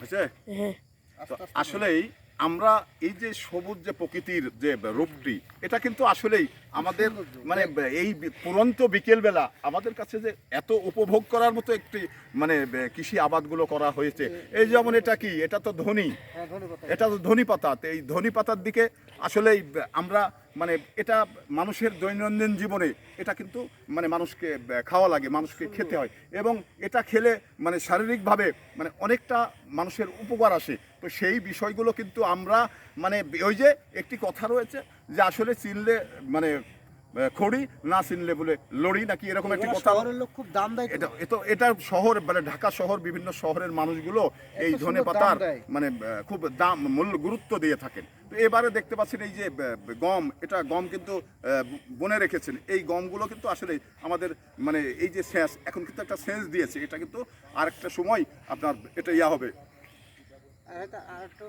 হয়েছে? হ্যাঁ। তো আসলেই আমরা এই যে সবুজ যে প্রকৃতির যে রূপটি, এটা কিন্তু আসলেই আমাদের মানে এই পুরন্ত বিকেলবেলা আমাদের কাছে যে এত উপভোগ করার মতো একটি মানে কৃষি আবাদগুলো করা হয়েছে। এই যেমন এটা কি, এটা তো ধনী, এটা তো ধনী পাতা। তো এই ধনী পাতার দিকে আসলেই আমরা মানে এটা মানুষের দৈনন্দিন জীবনে এটা কিন্তু মানে মানুষকে খাওয়া লাগে, মানুষকে খেতে হয়, এবং এটা খেলে মানে শারীরিকভাবে মানে অনেকটা মানুষের উপকার আসে। তো সেই বিষয়গুলো কিন্তু আমরা মানে ওই যে একটি কথা রয়েছে যে আসলে চিনলে মানে খড়ি, না চিনলে বলে লড়ি, নাকি এরকম একটি কথা। শহরের লোক খুব দাম দেয় তো। এটা শহর মানে ঢাকা শহর, বিভিন্ন শহরের মানুষগুলো এই এত সুন্দর ধনেপাতার দাম দেয়। মানে খুব দাম মূল্য গুরুত্ব দিয়ে থাকেন। তো এবারে দেখতে পাচ্ছেন এই যে গম, এটা গম কিন্তু বনে রেখেছেন। এই গমগুলো কিন্তু আসলে আমাদের মানে এই যে সেচ, এখন কিন্তু একটা সেচ দিয়েছে, এটা কিন্তু আরেকটা সময় আপনার এটা ইয়া হবে। আর একটা